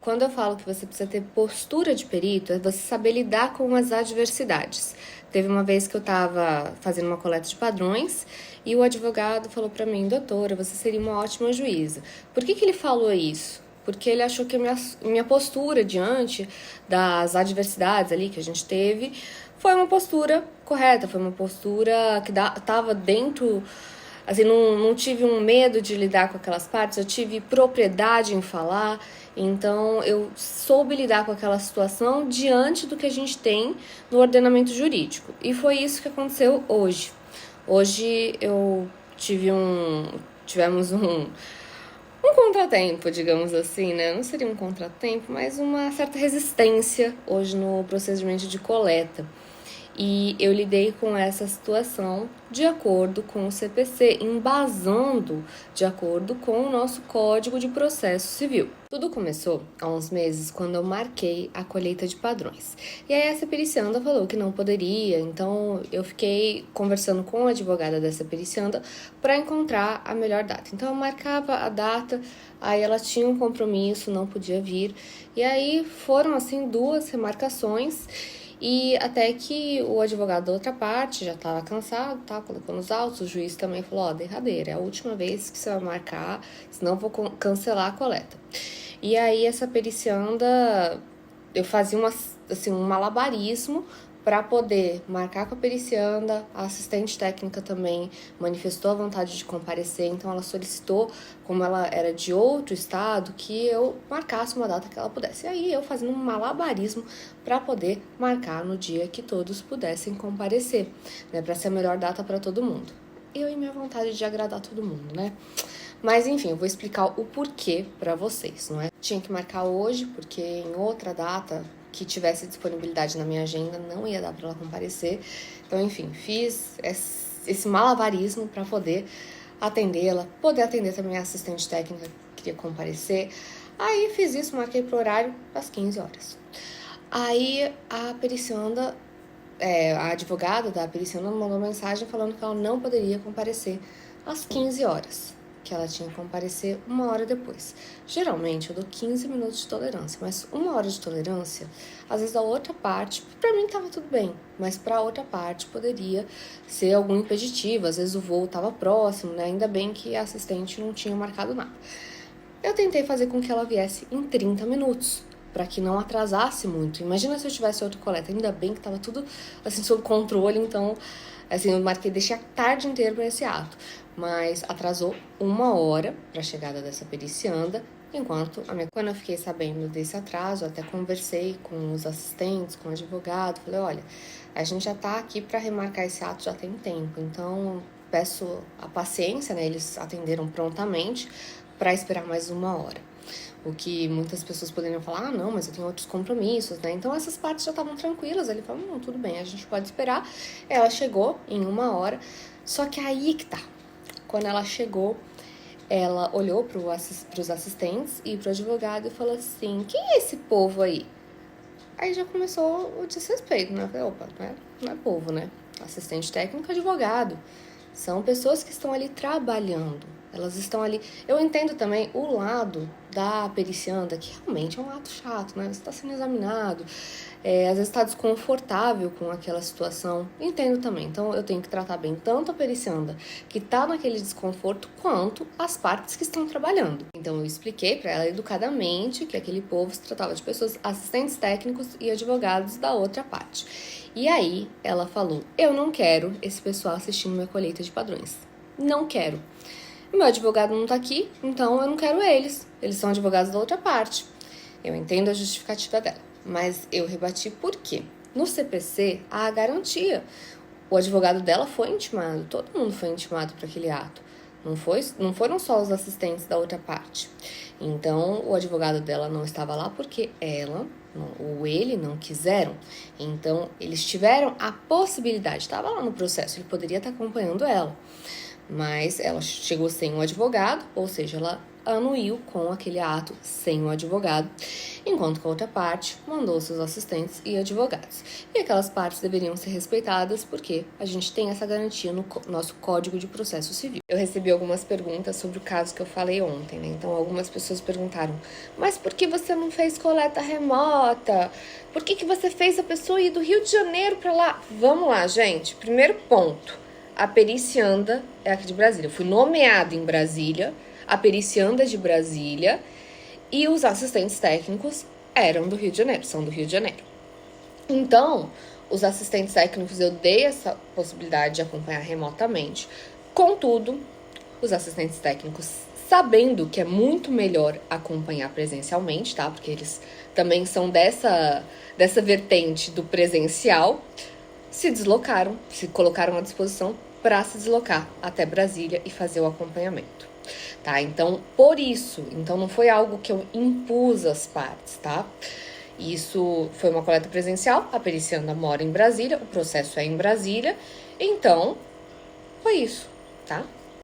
quando eu falo que você precisa ter postura de perito, é você saber lidar com as adversidades. Teve uma vez que eu estava fazendo uma coleta de padrões e o advogado falou para mim: doutora, você seria uma ótima juíza. Por que ele falou isso? Porque ele achou que a minha postura diante das adversidades ali que a gente teve foi uma postura correta, foi uma postura que estava dentro. Assim, não tive um medo de lidar com aquelas partes, eu tive propriedade em falar, então eu soube lidar com aquela situação diante do que a gente tem no ordenamento jurídico. E foi isso que aconteceu hoje. Hoje eu tivemos um contratempo, digamos assim, né? Não seria um contratempo, mas uma certa resistência hoje no procedimento de coleta. E eu lidei com essa situação de acordo com o CPC, embasando de acordo com o nosso Código de Processo Civil. Tudo começou há uns meses, quando eu marquei a colheita de padrões. E aí essa pericianda falou que não poderia, então eu fiquei conversando com a advogada dessa pericianda para encontrar a melhor data. Então eu marcava a data, aí ela tinha um compromisso, não podia vir. E aí foram assim 2 remarcações. E até que o advogado da outra parte já estava cansado, tá? Colocou nos autos, o juiz também falou: ó, derradeira, é a última vez que você vai marcar, senão eu vou cancelar a coleta. E aí essa pericianda, eu fazia um malabarismo para poder marcar com a pericianda. A assistente técnica também manifestou a vontade de comparecer, então ela solicitou, como ela era de outro estado, que eu marcasse uma data que ela pudesse. E aí eu fazendo um malabarismo para poder marcar no dia que todos pudessem comparecer, né, para ser a melhor data para todo mundo. Eu e minha vontade de agradar todo mundo, né? Mas enfim, eu vou explicar o porquê para vocês, não é? Tinha que marcar hoje, porque em outra data que tivesse disponibilidade na minha agenda não ia dar para ela comparecer. Então, enfim, fiz esse malabarismo para poder atendê-la, poder atender também a assistente técnica que queria comparecer. Aí fiz isso, marquei pro horário às 15 horas. Aí a pericianda, a advogada da pericianda mandou mensagem falando que ela não poderia comparecer às 15 horas, que ela tinha que comparecer 1 hora depois. Geralmente eu dou 15 minutos de tolerância, mas 1 hora de tolerância, às vezes a outra parte, pra mim tava tudo bem, mas pra outra parte poderia ser algum impeditivo, às vezes o voo tava próximo, né? Ainda bem que a assistente não tinha marcado nada. Eu tentei fazer com que ela viesse em 30 minutos, para que não atrasasse muito. Imagina se eu tivesse outra coleta, ainda bem que tava tudo assim sob controle, então assim, eu marquei, deixei a tarde inteira para esse ato, mas atrasou 1 hora para a chegada dessa pericianda. Quando eu fiquei sabendo desse atraso, até conversei com os assistentes, com o advogado, falei: olha, a gente já tá aqui para remarcar esse ato já tem tempo, então peço a paciência, né? Eles atenderam prontamente para esperar mais 1 hora. O que muitas pessoas poderiam falar: ah, não, mas eu tenho outros compromissos, né? Então essas partes já estavam tranquilas. Ele falou: não, tudo bem, a gente pode esperar. Ela chegou em 1 hora, só que aí que tá. Quando ela chegou, ela olhou pros assistentes e pro advogado e falou assim: quem é esse povo aí? Aí já começou o desrespeito, né? Eu falei: opa, não é povo, né? Assistente técnico, advogado. São pessoas que estão ali trabalhando. Elas estão ali. Eu entendo também o lado da pericianda, que realmente é um ato chato, né? Você está sendo examinado, às vezes está desconfortável com aquela situação. Entendo também. Então eu tenho que tratar bem tanto a pericianda que está naquele desconforto, quanto as partes que estão trabalhando. Então eu expliquei para ela educadamente que aquele povo se tratava de pessoas, assistentes técnicos e advogados da outra parte. E aí ela falou: eu não quero esse pessoal assistindo minha colheita de padrões. Não quero. Meu advogado não tá aqui, então eu não quero eles. Eles são advogados da outra parte. Eu entendo a justificativa dela, mas eu rebati por quê? No CPC, há garantia. O advogado dela foi intimado, todo mundo foi intimado para aquele ato. Não foram só os assistentes da outra parte. Então, o advogado dela não estava lá porque ela ou ele não quiseram. Então, eles tiveram a possibilidade, estava lá no processo, ele poderia estar acompanhando ela. Mas ela chegou sem um advogado, ou seja, ela anuiu com aquele ato sem o advogado, enquanto que a outra parte mandou seus assistentes e advogados. E aquelas partes deveriam ser respeitadas porque a gente tem essa garantia no nosso Código de Processo Civil. Eu recebi algumas perguntas sobre o caso que eu falei ontem, né? Então algumas pessoas perguntaram, mas por que você não fez coleta remota? Por que você fez a pessoa ir do Rio de Janeiro para lá? Vamos lá, gente. Primeiro ponto, a pericianda é aqui de Brasília. Eu fui nomeado em Brasília, a pericianda é de Brasília e os assistentes técnicos eram do Rio de Janeiro, são do Rio de Janeiro. Então, os assistentes técnicos eu dei essa possibilidade de acompanhar remotamente. Contudo, os assistentes técnicos, sabendo que é muito melhor acompanhar presencialmente, tá? Porque eles também são dessa vertente do presencial, se deslocaram, se colocaram à disposição para se deslocar até Brasília e fazer o acompanhamento, tá? Então, por isso, não foi algo que eu impus às partes, tá? Isso foi uma coleta presencial, a pericianda mora em Brasília, o processo é em Brasília, então foi isso, tá?